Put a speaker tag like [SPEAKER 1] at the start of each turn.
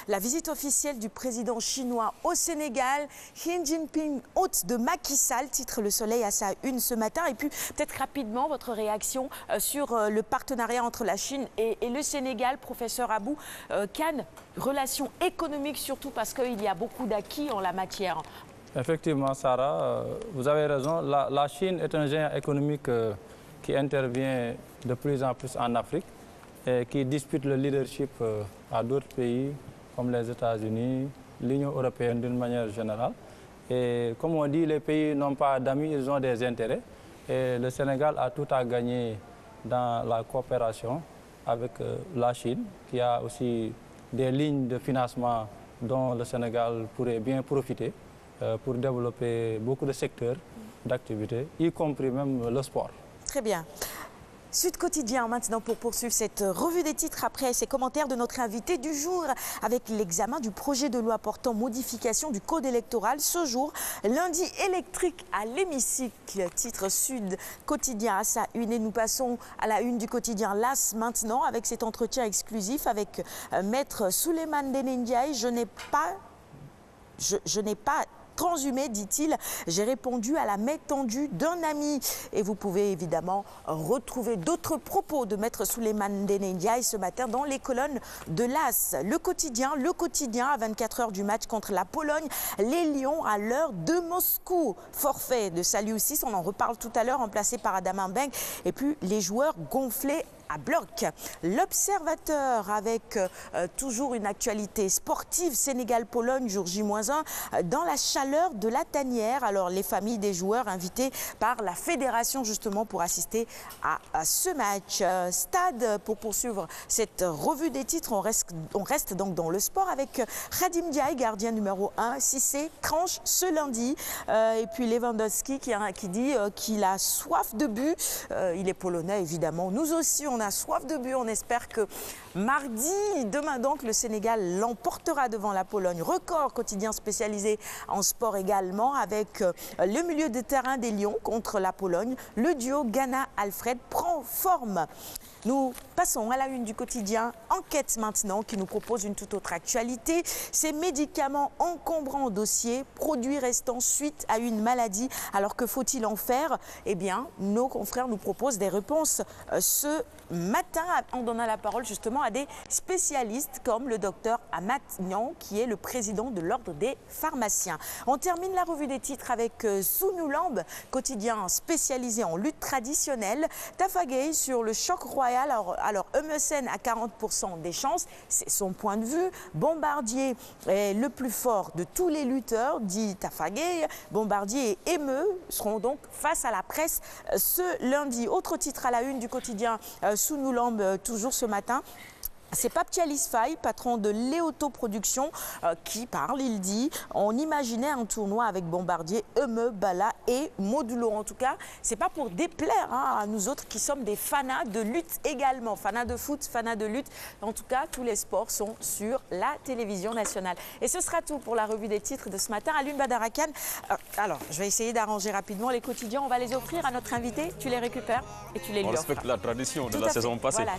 [SPEAKER 1] La visite officielle du président chinois au Sénégal, Xi Jinping, hôte de Macky Sall, titre Le Soleil à sa une ce matin. Et puis peut-être rapidement votre réaction sur le partenariat entre la Chine et le Sénégal, professeur Abou Kane, relations économiques surtout parce qu'il y a beaucoup d'acquis en la matière.
[SPEAKER 2] Effectivement, Sarah, vous avez raison. La Chine est un géant économique qui intervient de plus en plus en Afrique et qui dispute le leadership à d'autres pays comme les États-Unis, l'Union européenne d'une manière générale. Et comme on dit, les pays n'ont pas d'amis, ils ont des intérêts. Et le Sénégal a tout à gagner dans la coopération avec la Chine, qui a aussi des lignes de financement dont le Sénégal pourrait bien profiter pour développer beaucoup de secteurs d'activité, y compris même le sport.
[SPEAKER 1] Très bien. Sud Quotidien maintenant pour poursuivre cette revue des titres après ces commentaires de notre invité du jour avec l'examen du projet de loi portant modification du code électoral. Ce jour, lundi électrique à l'hémicycle, titre Sud Quotidien à sa une. Et nous passons à la une du quotidien LAS maintenant avec cet entretien exclusif avec Maître Souleymane Ndéné Ndiaye. Je n'ai pas transhumé, dit-il. J'ai répondu à la main tendue d'un ami. Et vous pouvez évidemment retrouver d'autres propos de Maître Souleymane Ndéné Ndiaye ce matin dans les colonnes de l'AS. Le quotidien à 24 heures du match contre la Pologne. Les Lions à l'heure de Moscou. Forfait de Saliou 6, on en reparle tout à l'heure, remplacé par Adama Mbeng. Et puis les joueurs gonflés à bloc. L'Observateur avec toujours une actualité sportive. Sénégal-Pologne, jour J-1, dans la chaleur de la tanière. Alors les familles des joueurs invitées par la fédération justement pour assister à ce match. Stade pour poursuivre cette revue des titres. On reste donc dans le sport avec Khadim Ndiaye, gardien numéro 1. Cissé tranche ce lundi. Et puis Lewandowski qui dit qu'il a soif de but. Il est polonais évidemment. Nous aussi on a soif de but. On espère que mardi, demain donc, le Sénégal l'emportera devant la Pologne. Record quotidien spécialisé en sport également avec le milieu de terrain des Lions contre la Pologne. Le duo Ghana-Alfred prend forme. Nous passons à la une du quotidien Enquête maintenant qui nous propose une toute autre actualité. Ces médicaments encombrants au dossier, produits restant suite à une maladie. Alors que faut-il en faire? Eh bien, nos confrères nous proposent des réponses ce matin en donnant la parole justement à des spécialistes comme le docteur Amat Niang qui est le président de l'ordre des pharmaciens. On termine la revue des titres avec Sunoulamb, quotidien spécialisé en lutte traditionnelle. Tafa Gueye sur le choc royal. Alors Eumeu Sène à 40% des chances, c'est son point de vue. Bombardier est le plus fort de tous les lutteurs, dit Tafa Gueye. Bombardier et Eumeu seront donc face à la presse ce lundi. Autre titre à la une du quotidien Sunoulamb, toujours ce matin. C'est Pape Thialis Faye, patron de Léoto Production, qui parle. Il dit on imaginait un tournoi avec Bombardier, Eumeu, Bala et Modulo. En tout cas, c'est pas pour déplaire à nous autres qui sommes des fanas de lutte également, fanas de foot, fanas de lutte. En tout cas, tous les sports sont sur la télévision nationale. Et ce sera tout pour la revue des titres de ce matin. Alioune Badara Kane. Alors, je vais essayer d'arranger rapidement les quotidiens. On va les offrir à notre invité. Tu les récupères et tu les lui offres.
[SPEAKER 3] On respecte la tradition de la saison passée.
[SPEAKER 1] Voilà,